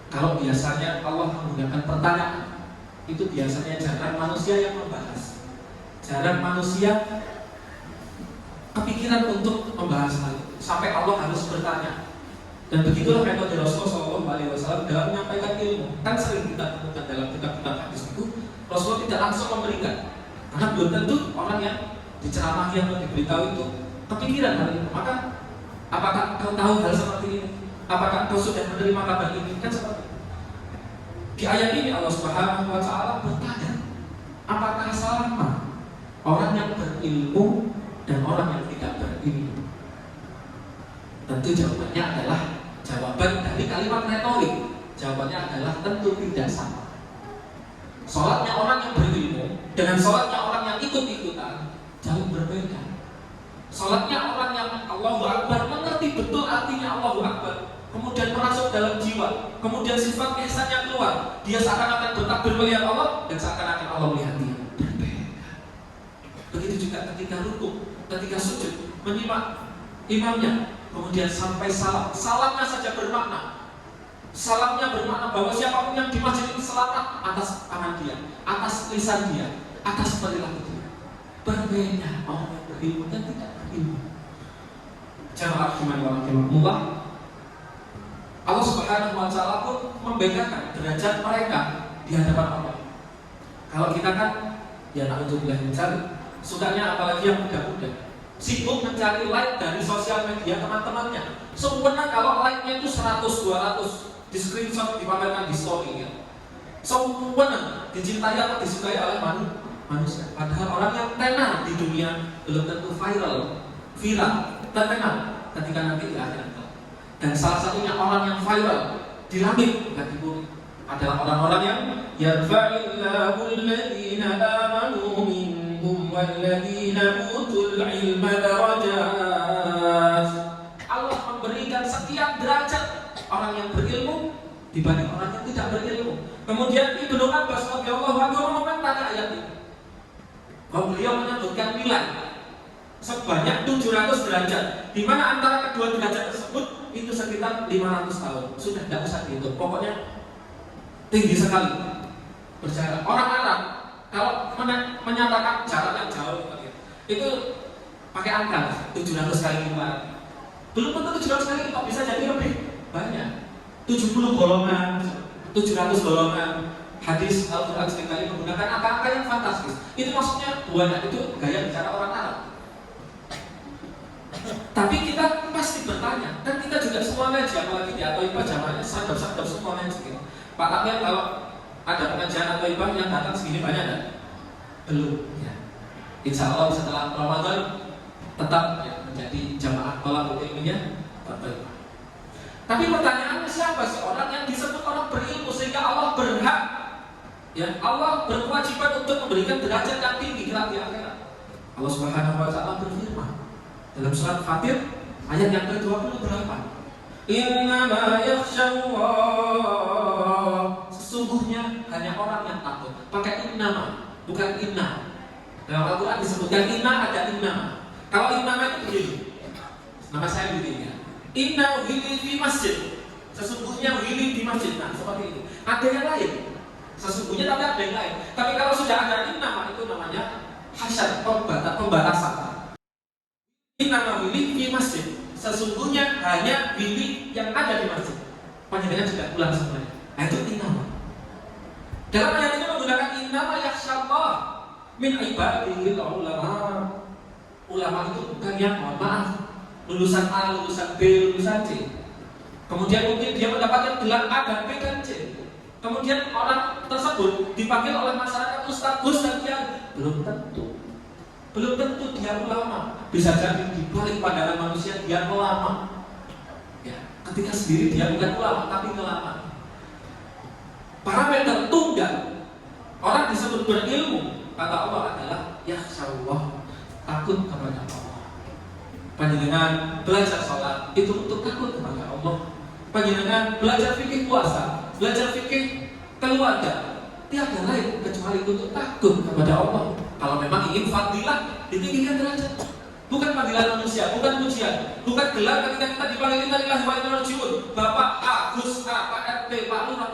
Kalau biasanya Allah menggunakan pertanyaan, itu biasanya jarang manusia yang membahas, jarang manusia kepikiran untuk membahas hal itu, sampai Allah harus bertanya. Dan begitulah metode Rasulullah SAW dalam menyampaikan ilmu. Kan sering kita temukan dalam kitab-kitab hadis itu, Rasulullah tidak langsung memberikan, karena belum tentu orang yang diceramahi atau diberitahu itu kepikiran hal itu. Maka apakah kau tahu hal seperti ini? Apakah kau sudah menerima kabar ini? Kan seperti itu. Di ayat ini Allah Subhanahu wa Ta'ala bertanya, apakah sama orang yang berilmu dan orang yang tidak berilmu? Tentu jawabannya adalah jawaban dari kalimat retorik. Jawabannya adalah tentu tidak sama. Sholatnya orang yang berilmu dengan sholatnya orang yang ikut-ikutan jauh berbeda. Sholatnya orang yang Allahu Akbar mengerti betul artinya Allahu Akbar, kemudian merasuk dalam jiwa, kemudian sifat ihsannya keluar, dia seakan-akan bertakbir melihat Allah dan seakan-akan Allah melihat dia. Berbeda. Begitu juga ketika rukuk, ketika sujud, menyimak imamnya, kemudian sampai salam. Salamnya saja bermakna. Salamnya bermakna bahwa siapapun yang di masjid ini selamat atas tangan dia, atas lisan dia, atas perilaku dia. Berbeda orang yang berilmu dan tidak berilmu. Jamaah rahimahullah, Allah Subhanahu wa Ta'ala pun membedakan derajat mereka di hadapan Allah. Kalau kita kan, ya na'udzubillah mencari, sukanya apalagi yang muda-muda, sibuk mencari like dari sosial media teman-temannya. Sempurna kalau like-nya itu 100, 200 di screenshot, dipamerkan di story ya. Sempurna dicintai atau disukai oleh manusia. Padahal orang yang tenar di dunia belum tentu viral, terkenal ketika nanti di akhirat. Dan salah satunya orang yang viral di langit adalah orang-orang yang yarfa'illahu alladhina amanu minkum walladzina utul ilma darajat. Allah memberikan setiap derajat orang yang berilmu dibanding orang yang tidak berilmu. Kemudian Ibnu Abbas radhiyallahu anhu mengomentari ayat ini. Bahwa beliau menyebutkan nilai sebanyak 700 derajat, di mana antara kedua derajat tersebut itu sekitar 500 tahun. Sudah tidak usah dihitung. Pokoknya tinggi sekali berjarak. Orang Arab kalau menyatakan jarak yang jauh itu pakai angka 700 kali 5. Belum tentu 700 kali lipat, bisa jadi lebih banyak. 70 golongan, 700 golongan. Hadis Al-Quran seringkali menggunakan angka-angka yang fantastis. Itu maksudnya banyak, itu gaya bicara orang Arab. Tapi kita pasti bertanya, kan kita juga semua ngaji, apalagi di Atoibah jamannya sadap-sadap semua ngaji. Pak Takmir kalau ada pengajian Atoibah yang datang segini banyak enggak? Belum ya. Insya Allah setelah Ramadan tetap ya, menjadi jamaah thalabul ilminya Atoibah. Tapi pertanyaannya, siapa sih orang yang disebut orang berilmu sehingga Allah berhak, ya Allah berkewajiban untuk memberikan derajat yang tinggi kelak di akhirat? Allah Subhanahu wa Ta'ala berfirman dalam surat Fatir ayat yang ke-28, innama yakhsyallah, sesungguhnya hanya orang yang takut. Pakai innama, bukan inna. Dalam Al-Quran disebutkan inna, ada innama. Kalau innama itu begini, nama saya begini ya, inna wili di masjid, sesungguhnya wili di masjid. Nah seperti itu. Ada yang lain sesungguhnya, tapi ada yang lain. Tapi kalau sudah ada innama, itu namanya hasyad, pembatasan. Innama wili di masjid, sesungguhnya hanya wili yang ada di masjid. Panjenengan sudah ulang semuanya. Nah itu innama. Dalam ayat ini menggunakan innama yakhsyallah min ibadihil ulama. Ulama itu bukan yang maaf lulusan A, lulusan B, lulusan C. Kemudian mungkin dia mendapatkan gelar A dan B dan C. Kemudian orang tersebut dipanggil oleh masyarakat ustaz, gus dan kiai. Belum tentu. Belum tentu dia ulama. Bisa jadi di balik pandangan manusia dia ulama. Ya, ketika sendiri dia bukan ulama tapi ulama. Parameter tunggal orang disebut berilmu, kata Allah adalah yakhsyallah, takut kepada Allah. Panjenengan belajar sholat itu untuk takut kepada Allah. Panjenengan belajar fikih puasa, belajar fikih keluarga, tiada lain kecuali untuk takut kepada Allah. Kalau memang ingin fadilah, ditinggikan derajat. Bukan panggilan manusia, bukan pujian, bukan gelar ketika kita dipanggil innalillahi wa inna ilaihi raji'un. Bapak A, Gus A, Pak RT, Pak Lurah,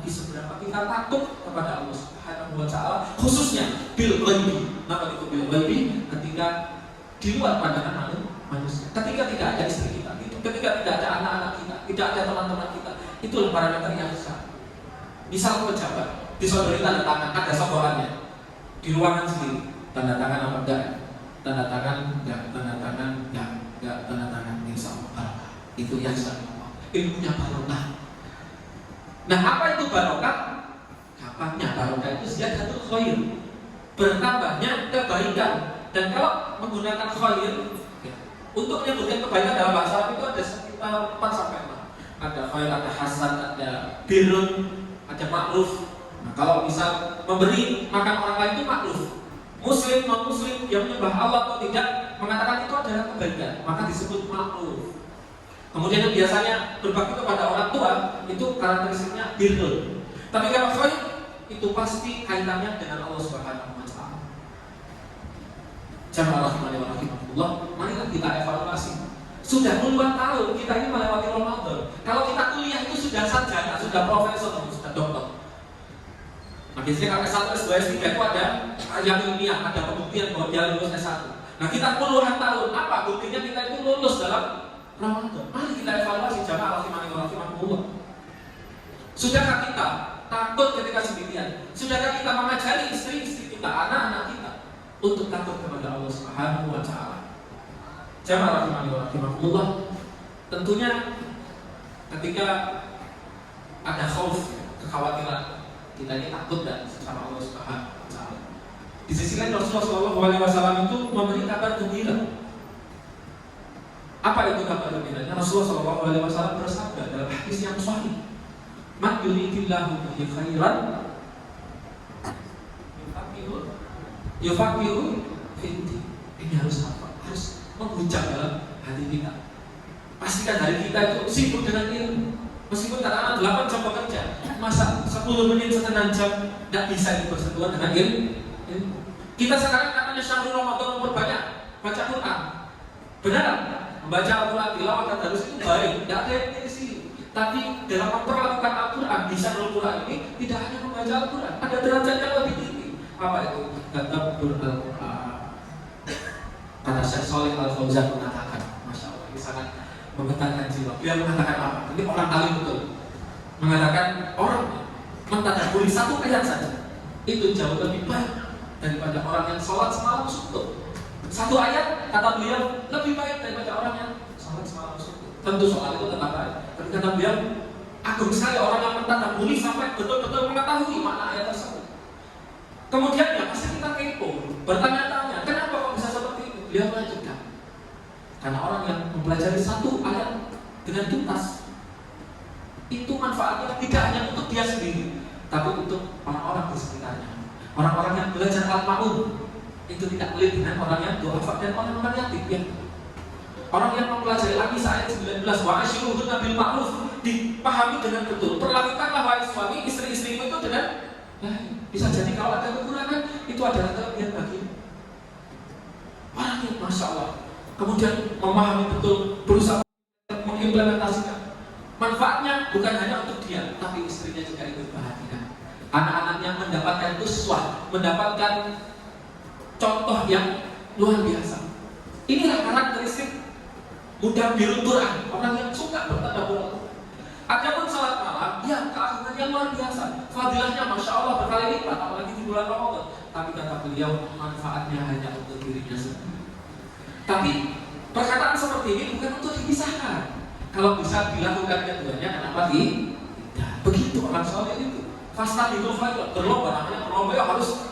tapi seberapa kita takut kepada Allah Subhanahu wa taala, khususnya bil ghaibi. Apa itu bil ghaibi? Ketika di luar pandangan manusia. Ketika tidak ada istri kita, gitu. Ketika tidak ada anak-anak kita, tidak ada teman-teman kita, itulah parameter yang besar. Misal pejabat, disodori tanda tangan, ada sogokannya di ruangan sendiri, tanda tangan apa enggak? Tanda tangan enggak, tanda tangan enggak, tanda tangan insya Allah. Itu yang saya ngomong, ilmunya barokah. Nah, apa itu barokah? Kapannya barokah itu ziyadatul khair, bertambahnya kebaikan. Dan kalau menggunakan khair untuk menyebutkan kebaikan dalam bahasa Arab itu ada sekitar 4 sampai 6. Ada khair, ada hasan, ada birrun, ada ma'ruf. Nah, kalau misal memberi makan orang lain itu ma'ruf. Muslim, non-muslim yang menyembah Allah atau tidak mengatakan itu adalah kebaikan, maka disebut ma'ruf. Kemudian yang biasanya berbakti kepada orang tua itu karakteristiknya birrun. Tapi kalau khair itu pasti kaitannya dengan Allah Subhanahu wa taala. Jamaah rahimani wa rahimakumullah, marilah kita evaluasi. Sudah puluhan tahun kita ini melewati Ramadan. Kalau kita kuliah itu sudah sarjana, sudah profesor, sudah doktor. Nah, biasanya kalau S1, S2, S3 itu ada yang ilmiah, ada pembuktian bahwa dia lulus S1. Nah, kita puluhan tahun, apa buktinya kita itu lulus dalam Ramadan? Mari kita evaluasi jamaah rahimani wa rahimakumullah. Sudahkah kita takut ketika sendirian? Sudahkah kita mengajari istri-istri kita, anak-anak kita untuk takut kepada Allah Subhanahu wa taala? Jamaah rahimani wa rahimakumullah, tentunya ketika ada khauf, kekhawatiran, kita ini takut dan sama Allah Subhanahu wa taala. Di sisi lain Rasulullah SAW itu memberi kabar gembira. Apa itu kabar gembiranya? Rasulullah SAW bersabda dalam hadis yang sahih, "Man yuridillahu bihi khairan yufaqihu fiddin." Ini harus apa? Harus menghujam dalam hati kita. Pastikan hari kita itu sibuk dengan ilmu. Meskipun katakanlah 8 jam bekerja, masa 10 menit setengah jam tidak bisa bersentuhan dengan ilmu. Kita sekarang katanya syahrul Ramadan memperbanyak baca Quran. Benar? Membaca Al-Quran, tilawah dan harus itu baik, tidak ada yang di sini. Tapi dalam memperlakukan Al-Quran, bisa Al-Quran ini tidak hanya membaca Al-Quran, ada derajat yang lebih tinggi. Apa itu? Tadabbur Al-Quran. Kata Syekh Shalih Al-Fauzan mengatakan, Masya Allah, ini sangat menggetarkan jiwa. Dia mengatakan apa? Ini orang alim betul. Mengatakan orang mentadabburi satu ayat saja itu jauh lebih baik daripada orang yang sholat semalam suntuk. Satu ayat kata beliau lebih baik daripada orang yang sholat semalam suntuk. Tentu soal itu tetap baik. Tapi kata beliau agung sekali orang yang mentadabburi sampai betul-betul mengetahui makna ayat tersebut. Kemudian ya pasti kita kepo, bertanya-tanya, kenapa kok bisa seperti itu? Beliau melanjutkan, karena orang yang mempelajari satu ayat dengan tuntas itu manfaatnya tidak hanya untuk dia sendiri, tapi untuk orang-orang di sekitarnya. Orang-orang yang belajar al-ma'un itu tidak pelit dengan orang yang du'afa dan orang-orang yatim ya. Orang yang mempelajari An-Nisa ayat 19, wa ashiruhunna bil ma'ruf, dipahami dengan betul. Perlakukanlah wahai suami istri-istrimu itu dengan baik. Bisa jadi kalau ada kekurangan itu adalah kelebihan bagi orang yang Masya Allah. Kemudian memahami betul, berusaha mengimplementasikan. Manfaatnya bukan hanya untuk dia, tapi istrinya juga ikut bahagia. Anak-anaknya mendapatkan uswah, mendapatkan contoh yang luar biasa. Inilah karakteristik mudabbirul Quran, orang yang suka bertadabbur. Adapun salat malam, ya keagungannya luar biasa. Fadilahnya Masya Allah berkali lipat, apalagi di bulan Ramadan. Tapi kata beliau, manfaatnya hanya untuk dirinya sendiri. Tapi perkataan seperti ini bukan untuk dipisahkan. Kalau bisa dilakukan keduanya, kenapa tidak? Begitu orang soleh itu. Fasta itu berlomba, namanya berlomba ya harus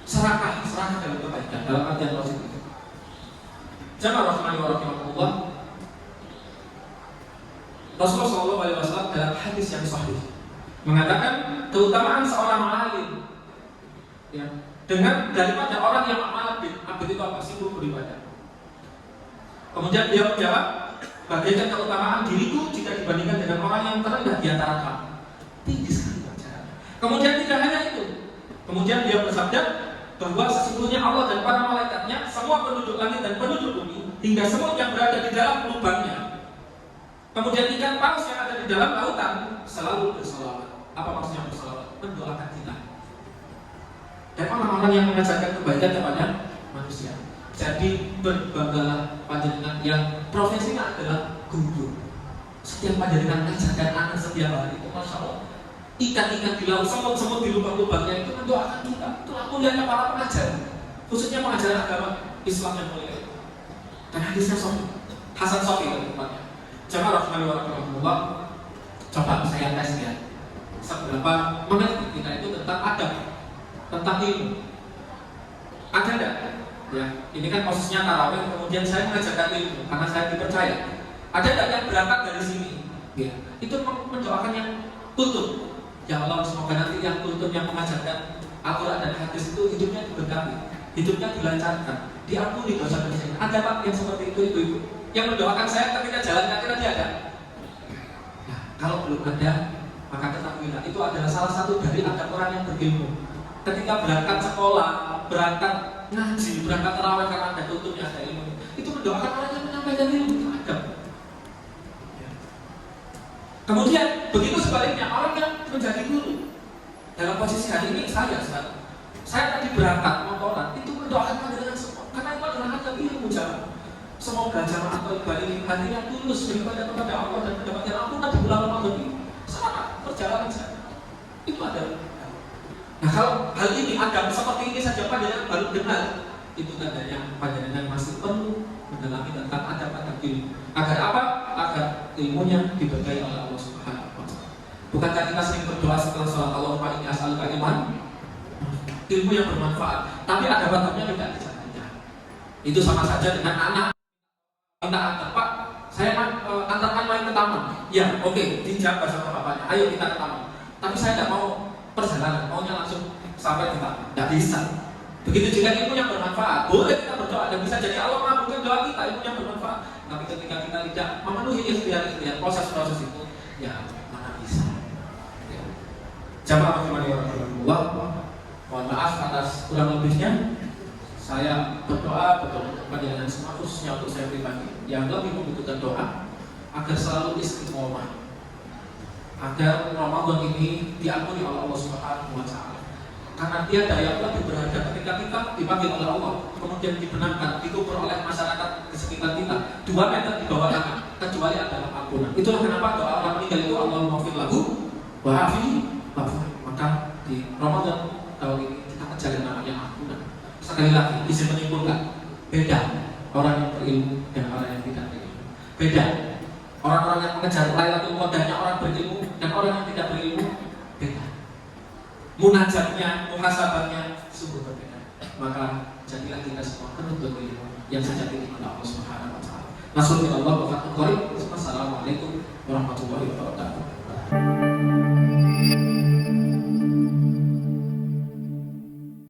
serakah dalam kebaikan, dalam artian positif. Jamaah rahmani wa rahimakumullah, Rasulullah SAW dalam hadis yang sahih mengatakan keutamaan seorang alim ya, dengan daripada orang yang abid. Abid itu apa? Sibuk beribadah. Kemudian dia menjawab, bagaikan keutamaan diriku jika dibandingkan dengan orang yang terendah di antara kamu. Tinggi sekali ajarannya. Kemudian tidak hanya itu. Kemudian dia bersabda bahwa sesungguhnya Allah dan para malaikatnya, semua penduduk langit dan penduduk bumi, hingga semua yang berada di dalam lubangnya, kemudian ikan paus yang ada di dalam lautan selalu berselawat. Apa maksudnya bersolawat? Mendoakan kita. Dan orang-orang yang mengajarkan kebaikan kepada manusia. Jadi berbanggalah panjenengan yang profesinya adalah guru. Setiap panjenengan mengajarkan anak setiap hari itu, masya Allah. Ikan-ikan di laut, semut-semut di lubang-lubangnya itu mendoakan kita. Itulah mulianya para pengajar, khususnya pengajaran agama Islam yang mulia. Dan hadisnya Hasan Sofi tempatnya. Jamaah rahmani wa rahmatullah. Coba saya tes ya. Seberapa mengerti kita itu tentang adab, tentang ilmu. Ada enggak? Ya, ini kan posisinya tarawih, kemudian saya mengajarkan ilmu karena saya dipercaya. Ada enggak yang berangkat dari sini? Ya, itu mendoakan yang kultur. Ya Allah, semoga nanti yang kultur yang mengajarkan Al-Quran dan hadis itu hidupnya diberkati, hidupnya dilancarkan, diampuni dosa-dosanya. Ada Pak yang seperti itu, ibu-ibu yang mendoakan saya ketika jalan kaki nanti ada. Nah, kalau belum ada, maka ketahuilah itu adalah salah satu dari adab orang yang berilmu. Ketika berangkat sekolah, berangkat ngaji, berangkat tarawih karena ada tuturnya, ada ilmu, itu mendoakan orang yang menyampaikan ilmu, itu adab. Kemudian begitu sebaliknya orang yang menjadi guru. Dalam posisi hari ini saya tadi berangkat motoran itu mendoakan panjenengan semua karena itu adalah adab ilmu jamaah. Semoga jamaah atau ibadah ini hatinya tulus daripada kepada Allah dan mendapatkan ampunan di bulan Ramadan ini. Selamat perjalanan saya. Itu ada. Nah kalau hal ini adab seperti ini saja panjenengan baru dengar, itu tandanya panjenengan masih perlu mendalami tentang adab-adab ilmu. Agar apa? Agar ilmunya diberkahi oleh Allah Subhanahu wa Ta'ala. Bukankah kita sering berdoa setelah sholat Allahumma inni as'aluka ilman, ilmu yang bermanfaat, tapi adab-adabnya tidak dijalankan. Itu sama saja dengan anak minta antar, Pak, saya antarkan main ke taman. Ya, oke, dijaga sama bapaknya. Ayo kita ke taman. Tapi saya tidak mau perjalanan, maunya langsung sampai di taman. Tidak bisa. Begitu juga ilmu yang bermanfaat. Boleh kita berdoa dan bisa jadi Allah mengabulkan doa kita, ilmu yang bermanfaat. Tapi ketika kita tidak memenuhi ikhtiar proses-proses itu, ya mana bisa. Ya. Jamaah rahimani wa rahmatullah. Mohon maaf atas kurang lebihnya. Saya berdoa betul panjenengan semua, khususnya untuk saya pribadi yang lebih membutuhkan doa agar selalu istiqomah, agar Ramadan ini diampuni oleh Allah Subhanahu wa Ta'ala. Karena tiada yang lebih berharga ketika kita dipanggil oleh Allah, kemudian dibenarkan, dikubur oleh masyarakat di sekitar kita 2 meter di bawah tanah, kecuali adalah ampunan. Itulah kenapa doa orang meninggal itu Allahumma fir lahu wa afihi wa'fu. Maka di Ramadan tahun ini kita kejar yang namanya ampunan. Sekali lagi, izin menyimpulkan, beda orang yang berilmu dan orang yang tidak berilmu. Beda orang-orang yang mengejar Lailatul Qadarnya orang berilmu dan orang yang tidak berilmu, beda. Munajatnya, muhasabahnya sungguh berbeda. Maka jadilah kita semua penuntut ilmu yang sejati di Allah Subhanahu wa Ta'ala. Nasallallahu wa fathul qarib. Wassalamualaikum warahmatullahi wabarakatuh.